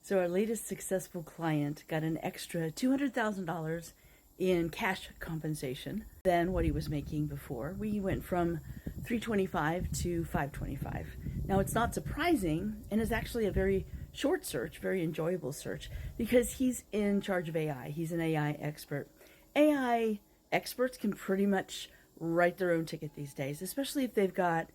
So our latest successful client got an extra $200,000 in cash compensation than what he was making before. We went from 325 to 525. Now it's not surprising, and is actually a very short search, very enjoyable search, because he's in charge of AI. He's an AI expert. AI experts can pretty much write their own ticket these days, especially if they've got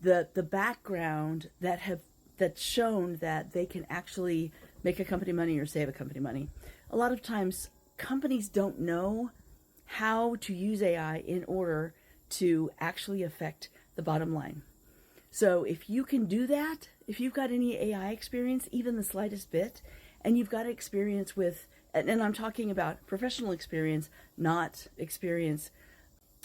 the background that's shown that they can actually make a company money or save a company money. A lot of times companies don't know how to use AI in order to actually affect the bottom line. So if you can do that, if you've got any AI experience, even the slightest bit, and you've got experience with, and I'm talking about professional experience, not experience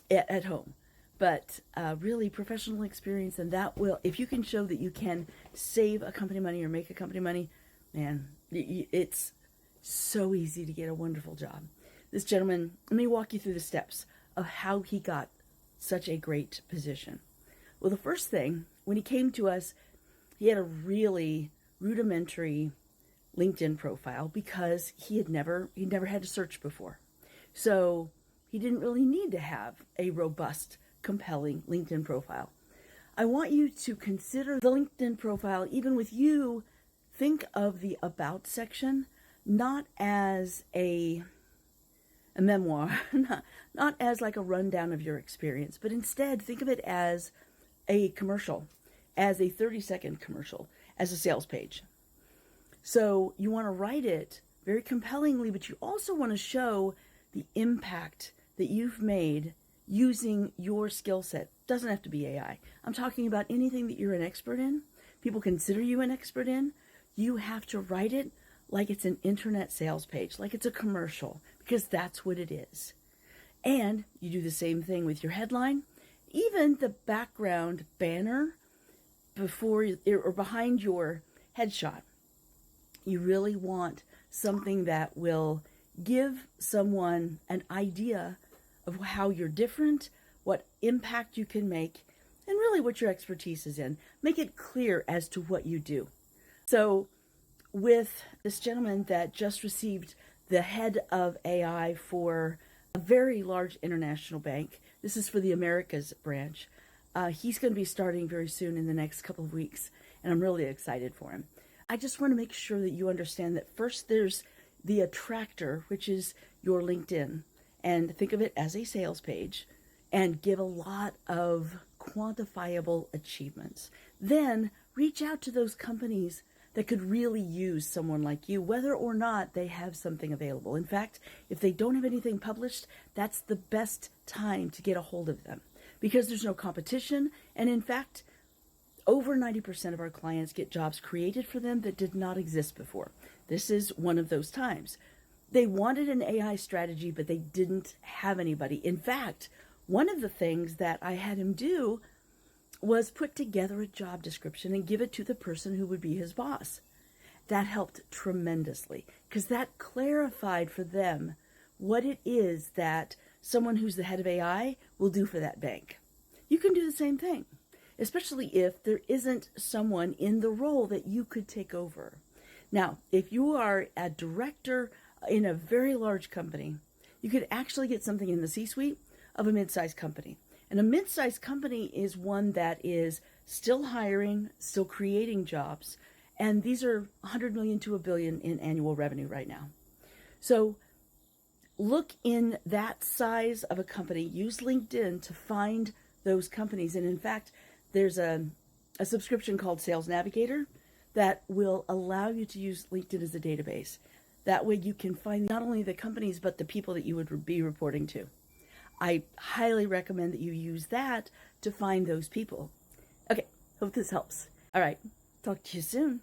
at home, but really professional experience, and that will, if you can show that you can save a company money or make a company money, man, it's so easy to get a wonderful job. This gentleman, let me walk you through the steps of how he got such a great position. Well, the first thing, when he came to us, he had a really rudimentary LinkedIn profile because he'd never had to search before. So he didn't really need to have a robust, compelling LinkedIn profile. I want you to consider the LinkedIn profile, even with you, think of the About section not as a memoir, not as like a rundown of your experience, but instead think of it as a commercial, as a 30-second commercial, as a sales page. So you want to write it very compellingly, but you also want to show the impact that you've made using your skill set. Doesn't have to be AI. I'm talking about anything that you're an expert in, people consider you an expert in. You have to write it like it's an internet sales page, like it's a commercial, because that's what it is. And you do the same thing with your headline, even the background banner before or behind your headshot. You really want something that will give someone an idea of how you're different, what impact you can make, and really what your expertise is in. Make it clear as to what you do. So with this gentleman that just received the head of AI for a very large international bank, this is for the Americas branch, he's going to be starting very soon in the next couple of weeks, and I'm really excited for him. I just want to make sure that you understand that first there's the attractor, which is your LinkedIn, and think of it as a sales page, and give a lot of quantifiable achievements. Then reach out to those companies that could really use someone like you, whether or not they have something available. In fact, if they don't have anything published, that's the best time to get a hold of them because there's no competition. And in fact, over 90% of our clients get jobs created for them that did not exist before. This is one of those times. They wanted an AI strategy, but they didn't have anybody. In fact, one of the things that I had him do was put together a job description and give it to the person who would be his boss. That helped tremendously because that clarified for them what it is that someone who's the head of AI will do for that bank. You can do the same thing, especially if there isn't someone in the role that you could take over. Now, if you are a director in a very large company, you could actually get something in the C-suite of a mid-sized company. And a mid-sized company is one that is still hiring, still creating jobs, and these are 100 million to $1 billion in annual revenue right now. So look in that size of a company, use LinkedIn to find those companies. And in fact, there's a subscription called Sales Navigator that will allow you to use LinkedIn as a database. That way you can find not only the companies, but the people that you would be reporting to. I highly recommend that you use that to find those people. Okay, hope this helps. All right, talk to you soon.